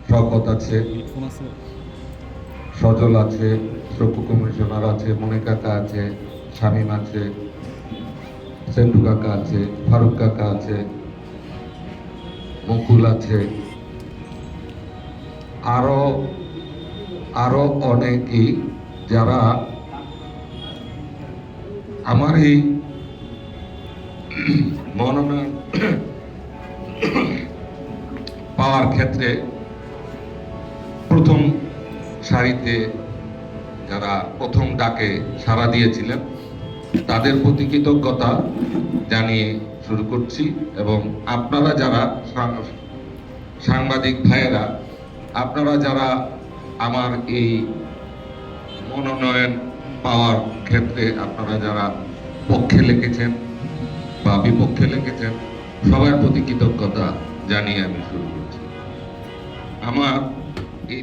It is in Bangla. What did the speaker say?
শওকত আছে, সজল আছে, শ্রব্য কমিশনার আছে, মনে কাকা আছে, শামীম আছে, সেন্টু কাকা আছে, ফারুক কাকা আছে, মুকুল আছে, আরো আরো অনেকেই যারা আমার এই মনোনয়ন পাওয়ার ক্ষেত্রে প্রথম সারিতে যারা প্রথম ডাকে সাড়া দিয়েছিলেন তাদের প্রতি কৃতজ্ঞতা জানিয়ে শুরু করছি। এবং আপনারা যারা সাংবাদিক ভাইয়েরা, আপনারা যারা আমার এই মনোনয়ন পাওয়ার ক্ষেত্রে আপনারা যারা পক্ষে লিখেছেন বা বিপক্ষে লিখেছেন, সবার প্রতি কৃতজ্ঞতা জানিয়ে আমি শুরু করছি। আমার এই